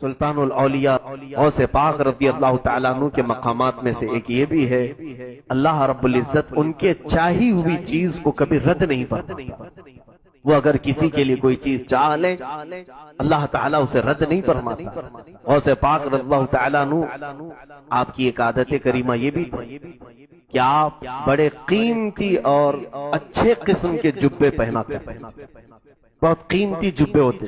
سلطان الاولیاء غوث پاک رضی اللہ تعالیٰ عنہ کے مقامات میں سے ایک یہ بھی ہے، اللہ رب العزت ان کے چاہی ہوئی چیز کو کبھی رد نہیں فرماتا۔ وہ اگر کسی کے لیے کوئی چیز چاہ لیں اللہ تعالیٰ اسے رد نہیں فرماتا۔ غوث پاک رضی اللہ تعالیٰ عنہ آپ کی ایک عادت کریمہ یہ بھی تھی کہ آپ بڑے قیمتی اور اچھے قسم کے جبے پہنا کرتے، بہت قیمتی جبے ہوتے۔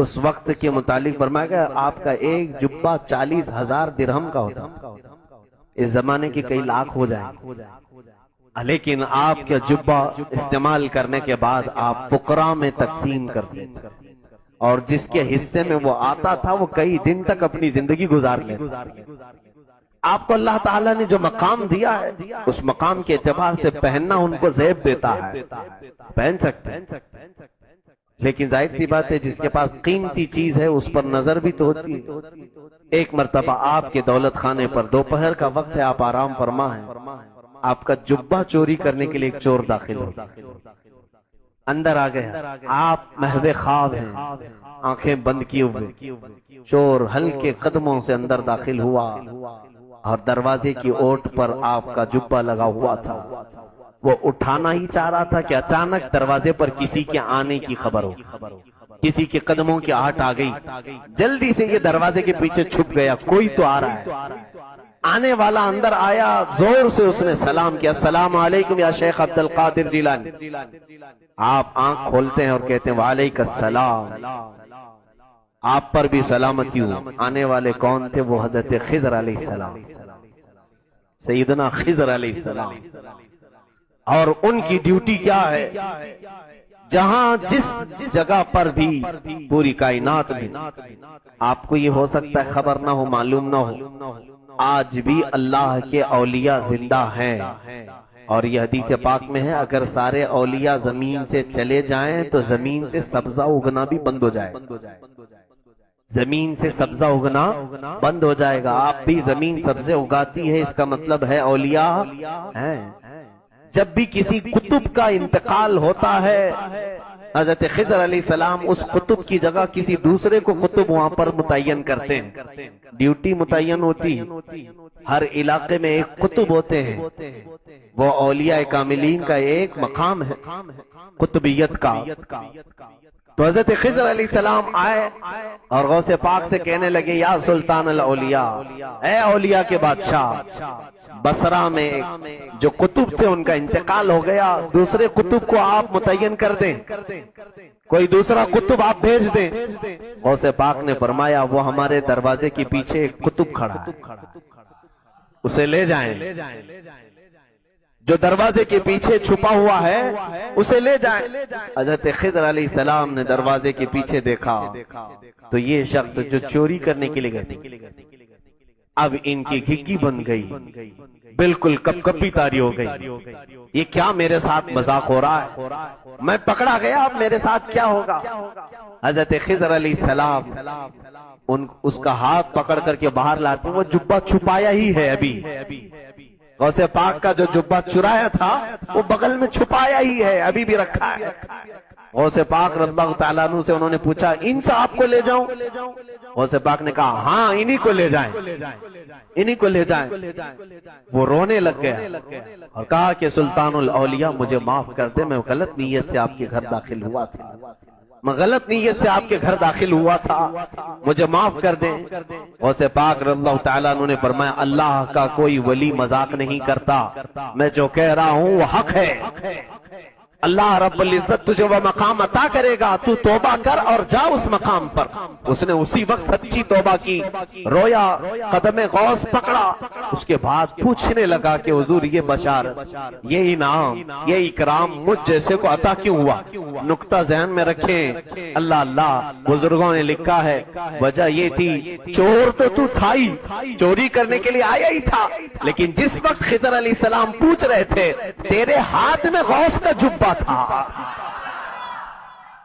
اس وقت کے متعلق فرمایا گیا آپ کا ایک جبہ 40,000 درہم کا ہوتا، اس زمانے کے کئی لاکھ ہو جائیں، لیکن آپ کا جبہ استعمال کرنے کے بعد آپ فقراء میں تقسیم کرتے اور جس کے حصے میں وہ آتا تھا وہ کئی دن تک اپنی زندگی گزار لیتا۔ آپ کو اللہ تعالیٰ نے جو مقام دیا ہے اس مقام کے اعتبار سے پہننا ان کو زیب دیتا ہے، پہن سکتے ہیں، لیکن ظاہر سی بات ہے جس کے پاس قیمتی چیز ہے اس پر نظر بھی تو ہوتی ہے۔ ایک مرتبہ آپ کے دولت خانے پر دوپہر کا وقت ہے، آپ آرام فرما ہیں، آپ کا جبہ چوری کرنے کے لیے ایک چور داخل ہو، اندر آ گیا، آپ محو خواب ہیں، آنکھیں بند کیے ہوئے، چور ہلکے قدموں سے اندر داخل ہوا اور دروازے کی اوٹ پر آپ کا جبہ لگا ہوا تھا، وہ اٹھانا ہی چاہ رہا تھا کہ اچانک دروازے پر کسی کے آنے کی خبر ہو، کسی کے قدموں کی آہٹ آ گئی، جلدی سے یہ دروازے کے پیچھے چھپ گیا، کوئی تو آ رہا ہے۔ آنے والا اندر آیا، زور سے اس نے سلام کیا، السلام علیکم یا شیخ عبد القادر جیلانی۔ آپ آنکھ کھولتے ہیں اور کہتے ہیں وعلیکم السلام، آپ پر بھی سلامتی ہو۔ آنے والے کون تھے؟ وہ حضرت خضر علیہ السلام، سیدنا خضر علیہ السلام۔ اور ان کی ڈیوٹی کیا ہے؟ جہاں جس جگہ پر بھی پوری کائنات میں آپ کو یہ ہو سکتا ہے خبر نہ ہو، معلوم نہ ہو، آج بھی اللہ کے اولیاء زندہ ہیں، اور یہ حدیث پاک میں ہے اگر سارے اولیاء زمین سے چلے جائیں تو زمین سے سبزہ اگنا بھی بند ہو جائے، زمین سے سبزہ اگنا بند ہو جائے گا۔ آپ بھی زمین سبزے اگاتی ہے، اس کا مطلب ہے اولیاء ہیں۔ جب بھی کسی قطب کا انتقال ہوتا ہے حضرت خضر علیہ السلام اس قطب کی جگہ کسی دوسرے کو قطب وہاں پر متعین کرتے ہیں، ڈیوٹی متعین ہوتی، ہر علاقے میں ایک قطب ہوتے ہیں، وہ اولیاء کاملین کا ایک مقام ہے قطبیت کا۔ تو حضرت خضر علیہ السلام آئے اور غوث پاک سے کہنے لگے یا سلطان الاولیاء، اے اولیاء کے بادشاہ، بصرہ میں جو قطب تھے ان کا انتقال ہو گیا، دوسرے قطب کو آپ متعین کر دیں، کوئی دوسرا قطب آپ بھیج دیں۔ غوث پاک نے فرمایا وہ ہمارے دروازے کے پیچھے ایک قطب کھڑا ہے، اسے لے جائیں، جو دروازے کے پیچھے چھپا ہوا ہے اسے لے جائیں۔ حضرت خضر علیہ السلام نے دروازے کے پیچھے دیکھا تو یہ شخص جو چوری کرنے کے لیے گئے اب ان کی گھگی بن گئی، بالکل کپ کپی تاری ہو گئی، یہ کیا میرے ساتھ مذاق ہو رہا ہے، میں پکڑا گیا، اب میرے ساتھ کیا ہوگا۔ حضرت خضر علیہ السلام اس کا ہاتھ پکڑ کر کے باہر لاتے، وہ جبہ چھپایا ہی ہے، ابھی غوث پاک کا جو جبہ چرایا تھا وہ بغل میں چھپایا ہی ہے، ابھی بھی رکھا ہے۔ غوث پاک رضی اللہ تعالیٰ عنہ سے انہوں نے پوچھا ان صاحب کو لے جاؤں؟ غوث پاک نے کہا ہاں انہی کو لے جائیں، انہی کو لے جائیں۔ وہ رونے لگ گیا اور کہا کہ سلطان الاولیاء مجھے معاف کر دے، میں غلط نیت سے آپ کے گھر داخل ہوا تھا، میں غلط نیت سے آپ کے گھر داخل ہوا تھا، مجھے معاف کر دیں۔ غوث پاک رضی اللہ تعالیٰ عنہ نے فرمایا اللہ کا کوئی ولی مذاق نہیں کرتا، میں جو کہہ رہا ہوں وہ حق ہے، اللہ رب العزت تجھے وہ مقام عطا کرے گا، تو توبہ کر اور جا اس مقام پر۔ اس نے اسی وقت سچی توبہ کی، رویا، قدم غوث پکڑا، اس کے بعد پوچھنے لگا کہ حضور یہ بشارت، یہ انعام، یہ اکرام مجھ جیسے کو عطا کیوں ہوا؟ نقطہ ذہن میں رکھیں، اللہ اللہ بزرگوں نے لکھا ہے وجہ یہ تھی چور تو تھا ہی، چوری کرنے کے لیے آیا ہی تھا، لیکن جس وقت خضر علیہ السلام پوچھ رہے تھے تیرے ہاتھ میں غوث کا جبہ تھا،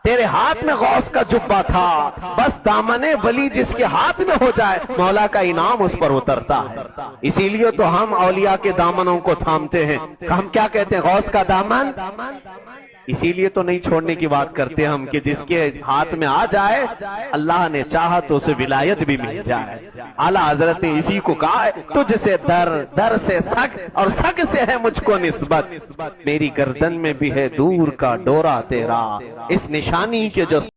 تیرے ہاتھ میں غوث کا جبہ تھا، بس دامن ولی جس کے ہاتھ میں ہو جائے مولا کا انعام اس پر اترتا ہے۔ اسی لیے تو ہم اولیاء کے دامنوں کو تھامتے ہیں، ہم کیا کہتے ہیں غوث کا دامن اسی لیے تو نہیں چھوڑنے کی بات کرتے ہم کہ جس کے ہاتھ میں آ جائے اللہ نے چاہا تو اسے ولایت بھی مل جائے۔ اعلیٰ حضرت نے اسی کو کہا ہے تجھ سے در، در سے سگ، اور سگ سے ہے مجھ کو نسبت، میری گردن میں بھی ہے دور کا ڈورا تیرا، اس نشانی کے جو